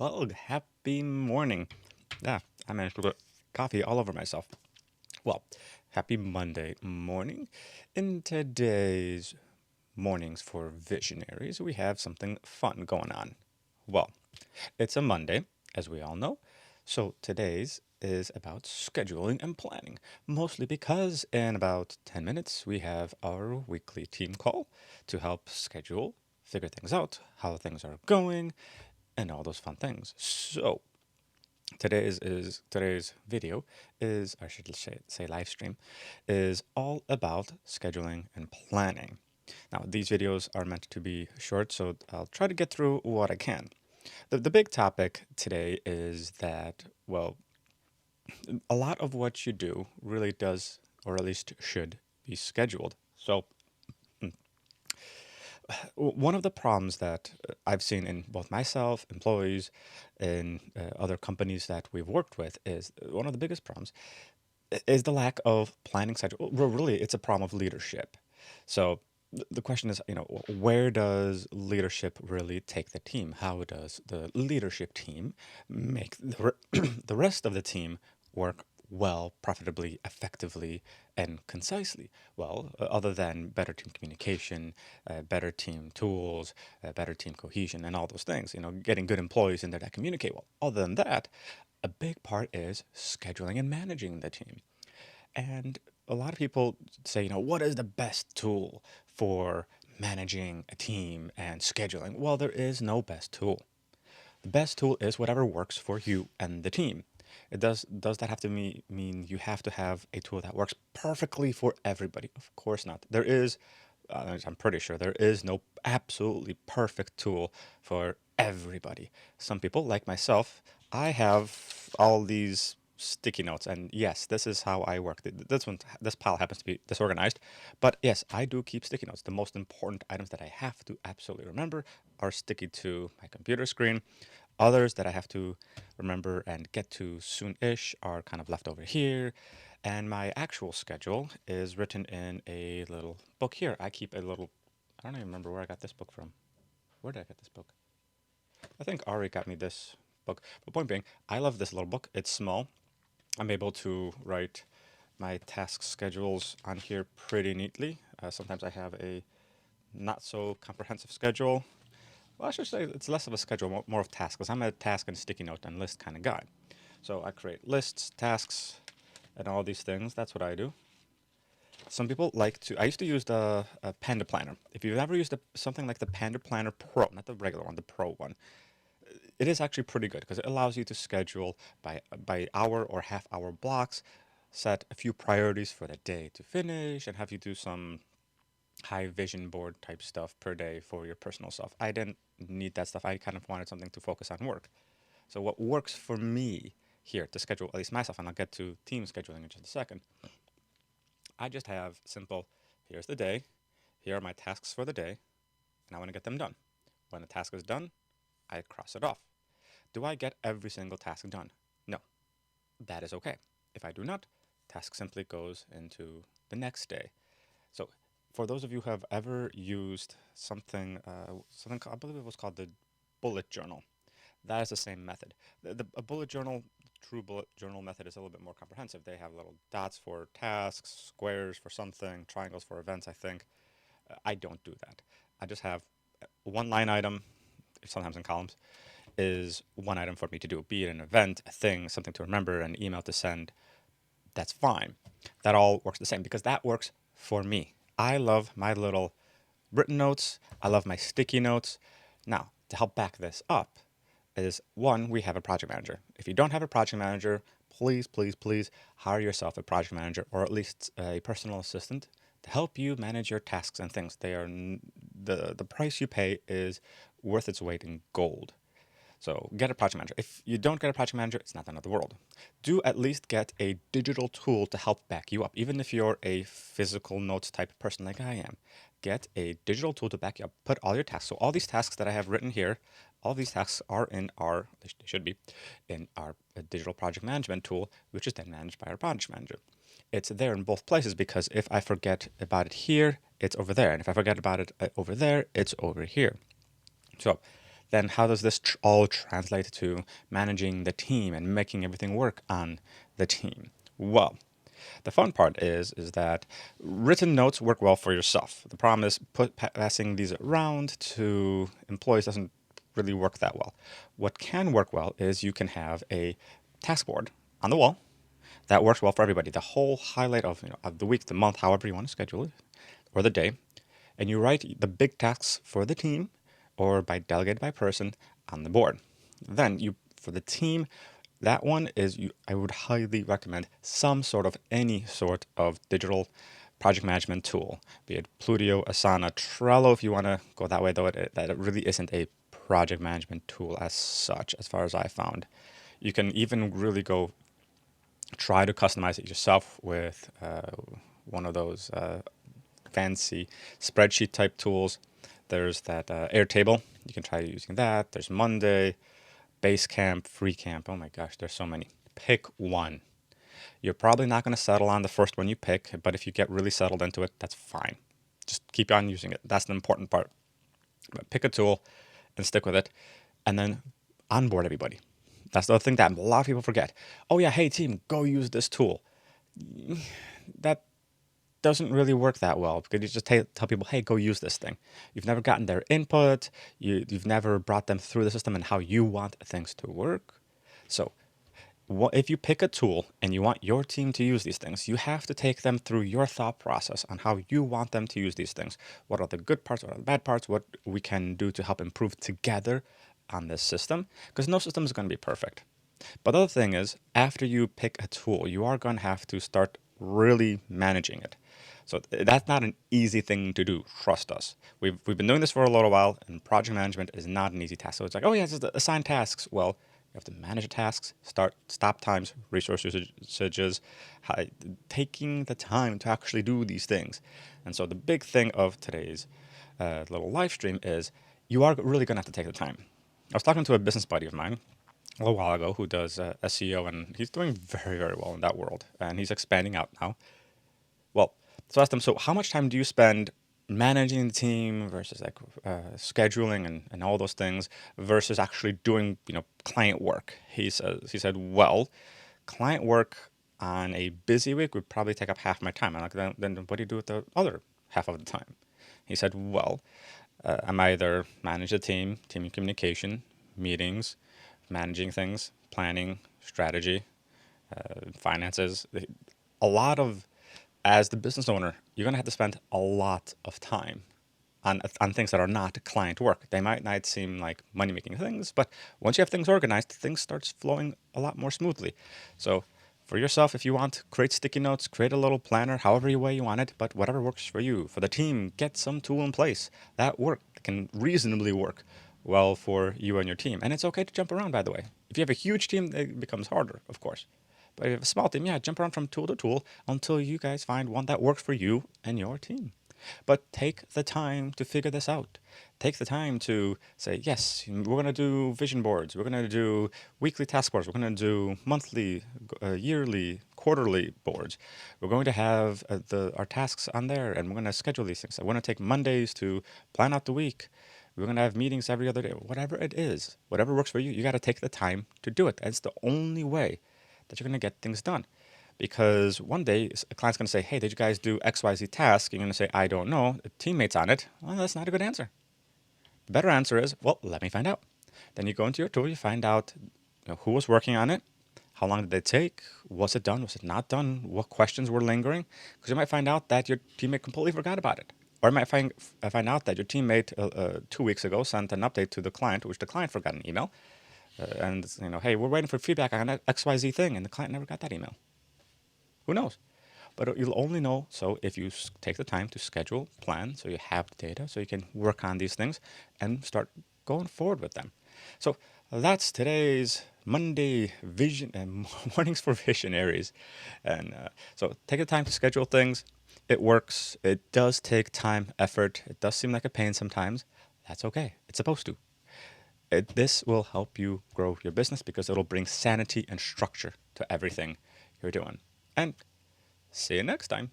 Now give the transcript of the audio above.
Well, happy morning. Yeah, I managed to put coffee all over myself. Well, happy Monday morning. In today's Mornings for Visionaries, we have something fun going on. Well, it's a Monday, as we all know. So today's is about scheduling and planning, mostly because in about 10 minutes we have our weekly team call to help schedule, figure things out, how things are going, and all those fun things. So today's video is, I should say live stream, is all about scheduling and planning. Now, these videos are meant to be short, so I'll try to get through what I can. The big topic today is that, well, a lot of what you do really does, or at least should, be scheduled. So, one of the problems that I've seen in both myself, employees, and other companies that we've worked with is one of the biggest problems is the lack of planning schedule. Well, really, it's a problem of leadership. So the question is, where does leadership really take the team? How does the leadership team make the rest of the team work well, profitably, effectively, and concisely? Well, other than better team communication, better team tools, better team cohesion, and all those things, getting good employees in there that communicate well. Other than that, a big part is scheduling and managing the team. And a lot of people say, what is the best tool for managing a team and scheduling? Well, there is no best tool. The best tool is whatever works for you and the team. It does that have to mean you have to have a tool that works perfectly for everybody? Of course not. I'm pretty sure there is no absolutely perfect tool for everybody. Some people, like myself, I have all these sticky notes, and yes, this is how I work. This pile happens to be disorganized, but yes, I do keep sticky notes. The most important items that I have to absolutely remember are sticky to my computer screen. Others that I have to remember and get to soon-ish are kind of left over here. And my actual schedule is written in a little book here. I keep a little, I don't even remember where I got this book from. Where did I get this book? I think Ari got me this book. But point being, I love this little book. It's small. I'm able to write my task schedules on here pretty neatly. Sometimes I have a not so comprehensive schedule. Well, I should say it's less of a schedule, more of tasks, because I'm a task and sticky note and list kind of guy. So I create lists, tasks, and all these things. That's what I do. Some people like to. I used to use the Panda Planner. If you've ever used something like the Panda Planner Pro, not the regular one, the Pro one, it is actually pretty good because it allows you to schedule by hour or half hour blocks, set a few priorities for the day to finish, and have you do some high vision board type stuff per day for your personal self. I didn't need that stuff. I kind of wanted something to focus on work. So what works for me here to schedule at least myself, and I'll get to team scheduling in just a second. I just have simple, here's the day, here are my tasks for the day, and I want to get them done. When a task is done, I cross it off. Do I get every single task done? No. That is okay. If I do not, task simply goes into the next day. So for those of you who have ever used something I believe it was called the bullet journal, that is the same method. A bullet journal, true bullet journal method is a little bit more comprehensive. They have little dots for tasks, squares for something, triangles for events, I think. I don't do that. I just have one line item, sometimes in columns, is one item for me to do, be it an event, a thing, something to remember, an email to send. That's fine. That all works the same because that works for me. I love my little written notes. I love my sticky notes. Now, to help back this up, is one, we have a project manager. If you don't have a project manager, please, please, please hire yourself a project manager or at least a personal assistant to help you manage your tasks and things. The price you pay is worth its weight in gold. So get a project manager. If you don't get a project manager, it's not the end of the world. Do at least get a digital tool to help back you up. Even if you're a physical notes type of person like I am, get a digital tool to back you up. Put all your tasks. So all these tasks that I have written here, all these tasks are they should be, in our digital project management tool, which is then managed by our project manager. It's there in both places because if I forget about it here, it's over there. And if I forget about it over there, it's over here. So then how does this all translate to managing the team and making everything work on the team? Well, the fun part is that written notes work well for yourself. The problem is passing these around to employees doesn't really work that well. What can work well is you can have a task board on the wall that works well for everybody. The whole highlight of the week, the month, however you want to schedule it, or the day, and you write the big tasks for the team or by delegated by person on the board. Then you for the team, that one is I would highly recommend some sort of any sort of digital project management tool, be it Plutio, Asana, Trello if you want to go that way, though that it really isn't a project management tool as such, as far as I found. You can even really go try to customize it yourself with one of those fancy spreadsheet type tools. There's that Airtable. You can try using that. There's Monday, Basecamp, FreeCamp. Oh my gosh, there's so many. Pick one. You're probably not going to settle on the first one you pick, but if you get really settled into it, that's fine. Just keep on using it. That's the important part. But pick a tool and stick with it, and then onboard everybody. That's the other thing that a lot of people forget. Oh yeah, hey team, go use this tool. That doesn't really work that well because you just tell people, hey, go use this thing. You've never gotten their input. You've never brought them through the system and how you want things to work. So if you pick a tool and you want your team to use these things, you have to take them through your thought process on how you want them to use these things. What are the good parts? What are the bad parts? What we can do to help improve together on this system? Because no system is going to be perfect. But the other thing is, after you pick a tool, you are going to have to start really managing it. So that's not an easy thing to do. Trust us. We've been doing this for a little while, and project management is not an easy task. So it's like, oh yeah, just assign tasks. Well, you have to manage the tasks, stop times, resource usages, taking the time to actually do these things. And so the big thing of today's little live stream is you are really going to have to take the time. I was talking to a business buddy of mine a little while ago who does SEO, and he's doing very, very well in that world, and he's expanding out now. Well, so I asked him, so how much time do you spend managing the team versus like scheduling and all those things versus actually doing, client work? He said, well, client work on a busy week would probably take up half my time. I'm like, then what do you do with the other half of the time? He said, well, I'm either manage the team communication, meetings, managing things, planning, strategy, finances. A lot of, as the business owner, you're going to have to spend a lot of time on things that are not client work. They might not seem like money making things, but once you have things organized, things starts flowing a lot more smoothly. So for yourself, if you want, create sticky notes, create a little planner, however way you want it, but whatever works for you. For the team, get some tool in place that can reasonably work well for you and your team. And it's okay to jump around, by the way. If you have a huge team, it becomes harder, of course. But if you have a small team, yeah, jump around from tool to tool until you guys find one that works for you and your team. But take the time to figure this out. Take the time to say, yes, we're going to do vision boards. We're going to do weekly task boards. We're going to do monthly, yearly, quarterly boards. We're going to have our tasks on there, and we're going to schedule these things. I want to take Mondays to plan out the week. We're going to have meetings every other day. Whatever it is, whatever works for you, you got to take the time to do it. It's the only way that you're going to get things done. Because one day a client's going to say, hey, did you guys do XYZ task? You're going to say, I don't know. The teammate's on it. Well, that's not a good answer. The better answer is, well, let me find out. Then you go into your tool, you find out who was working on it, how long did it take, was it done, was it not done, what questions were lingering. Because you might find out that your teammate completely forgot about it. Or you might find out that your teammate 2 weeks ago sent an update to the client, which the client forgot an email. And, hey, we're waiting for feedback on XYZ thing, and the client never got that email. Who knows? But you'll only know so if you take the time to schedule, plan, so you have the data, so you can work on these things and start going forward with them. So that's today's Monday vision and mornings for visionaries. And so take the time to schedule things. It works. It does take time, effort. It does seem like a pain sometimes. That's okay. It's supposed to. This will help you grow your business because it'll bring sanity and structure to everything you're doing. And see you next time.